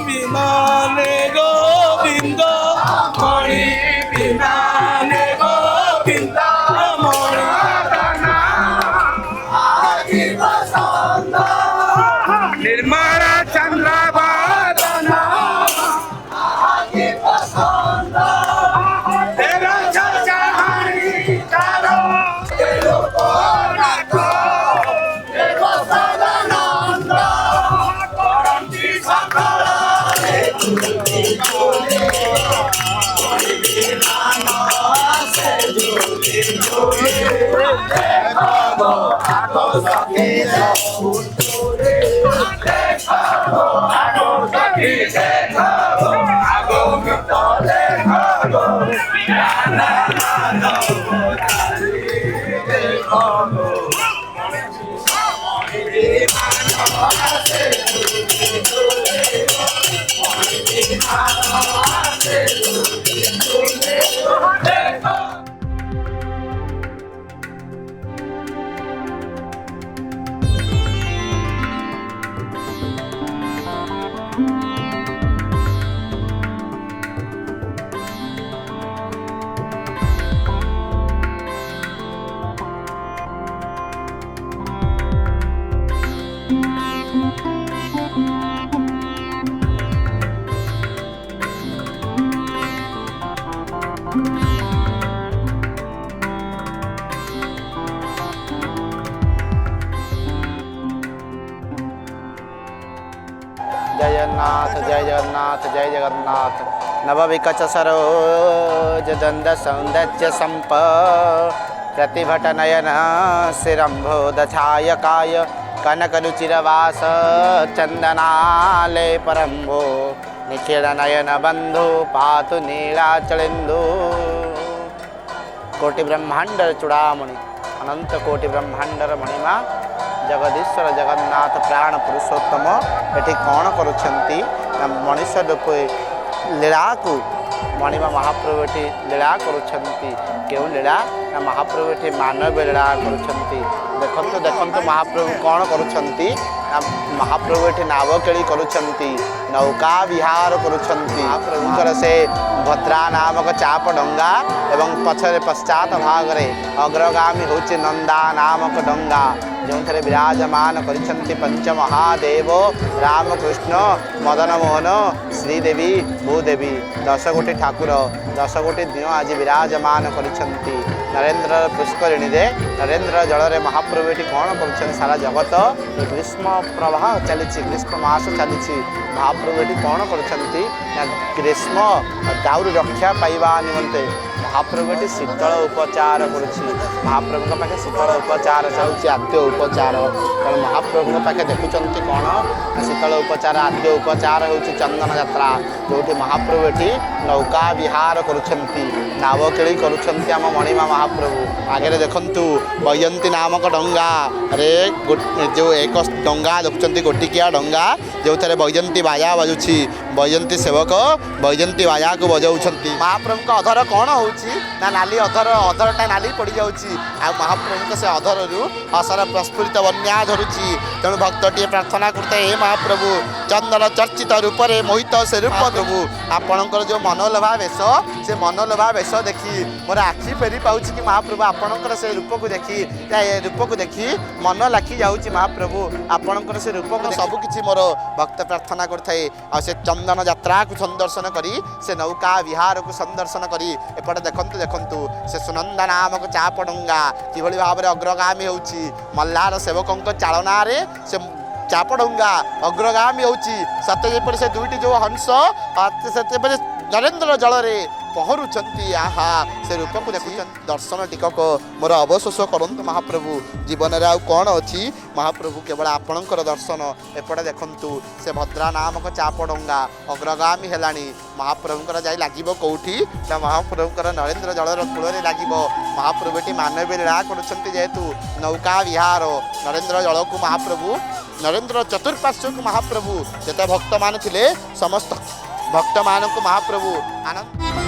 বিমানে গোবিন্দ মণি বিমানে গোবিন্দ মণি निर्मल चंद्र बादना तेरा चर्चा हरि करो तेरो नाथो तेरो सदानंद करंती सकल जगन्नाथ जय जगन्नाथ जय जगन्नाथ नवविकच सरोज दंद सौंदर्य संप प्रतिभट नयन शिरंभो दछायकाय कनकरुचिरवास चंदनाले परंभो निखिल नयन बंधु पातु नीलाचलेन्दु कोटि ब्रह्मांडर चूड़ामणि अनंत कोटि ब्रह्मांडर मणिमा जगदीश्वर जगन्नाथ प्राण पुरुषोत्तम एटी कौन करुछंती मनीष रूप लीला को मणिमा महाप्रभु एटी लीला करुछंती क्यों लीला ना महाप्रभु एटी मानव लीला करुछंती देखंतु देखंतु महाप्रभु कौन करुछंती ना महाप्रभु एटी नाव केली करुछंती नौका विहार करुछंती महाप्रभुकर से भद्रा नामक चाप डंगा एवं पछरे पश्चात भागरे अग्रगामी होची नंदा नामक डंगा जो विराजमान करिछंती पंच महादेव रामकृष्ण मदन मोहन श्रीदेवी भूदेवी 10 गोटी ठाकुर 10 गोटी दिन आज विराजमान करिछंती नरेंद्र पुष्करिणी रे नरेंद्र जल रे महाप्रभु एटी कौन कर सारा जगत ग्रीष्म प्रवाह चली ग्रीष्म मास चली महाप्रभु एटी कौन कर ग्रीष्म दाउरी रक्षा पाइबा निमंते महाप्रभु एटी शीतल उपचार करुछि महाप्रभु पाखे शीतल उपचार चलुछि आद्य उपचार कारण महाप्रभु पाखे देखुचंती कौन शीतल उपचार आद्य उपचार होछि चंदन यात्रा जो महाप्रभु एटी नौका विहार करुछंती नाव केली करुछंती आम मणिमा महाप्रभु आगे देखंतु वैजंती नामक डंगा रे जो एक डंगा देखुचंती गोटिकिया डंगा जो थे वैजंती बाजा बजुछि वैजंती सेवक वैजंती बाजा को बजाउछंती महाप्रभु का अधर कौन होछि ना नाली अधरटा नाली पड़ जाउछि आ महाप्रभु से अधर रु असर प्रस्फुरित बन्या झरुछि तेणु भक्तटी प्रार्थना करते हे महाप्रभु चंदन चर्चित रूप रे मोहित से रूप प्रभु आपणकर जो मनोलोभा वेश से मनोलोभा वेश देखी मोर आखि फेरी पाउछि कि महाप्रभु आपणकर से रूप को देखी मन लाखी जाउछि महाप्रभु आपणकर से रूप को सब किछि मोर भक्त प्रार्थना करथाए आ से चंदन यात्रा को संदर्शन करी से नौका विहार को संदर्शन करी एपटे देखंतु देखंतु से सुनंदा नामक चाप डंगा किभଳି भाव अग्रगामी होउछि मल्लार सेवकंक चालना रे से चाप डंगा अग्रगामी होउछि सत्य जेपरि से दुईटी जो हंस से नरेंद्र जल रे ପହଁରୁଛନ୍ତି ଆହା ସେ ରୂପକୁ ଦେଖୁଛନ୍ତି ଦର୍ଶନ ଟିକକ ମୋର ଅବଶୋଷ କରନ୍ତୁ ମହାପ୍ରଭୁ ଜୀବନରେ ଆଉ କ'ଣ ଅଛି ମହାପ୍ରଭୁ କେବଳ ଆପଣଙ୍କର ଦର୍ଶନ ଏପଟେ ଦେଖନ୍ତୁ ସେ ଭଦ୍ରା ନାମକ ଚାପ ଡଙ୍ଗା ଅଗ୍ରଗାମୀ ହେଲାଣି ମହାପ୍ରଭୁଙ୍କର ଯାଇ ଲାଗିବ କେଉଁଠି ନା ମହାପ୍ରଭୁଙ୍କର ନରେନ୍ଦ୍ର ଜଳର କୂଳରେ ଲାଗିବ ମହାପ୍ରଭୁ ଏଠି ମାନବୀ ଲୀଳା କରୁଛନ୍ତି ଯେହେତୁ ନୌକା ବିହାର ନରେନ୍ଦ୍ର ଜଳକୁ ମହାପ୍ରଭୁ ନରେନ୍ଦ୍ର ଚତୁଃପାର୍ଶ୍ୱକୁ ମହାପ୍ରଭୁ ଯେତେ ଭକ୍ତମାନେ ଥିଲେ ସମସ୍ତ ଭକ୍ତମାନଙ୍କୁ ମହାପ୍ରଭୁ ଆନନ୍ଦ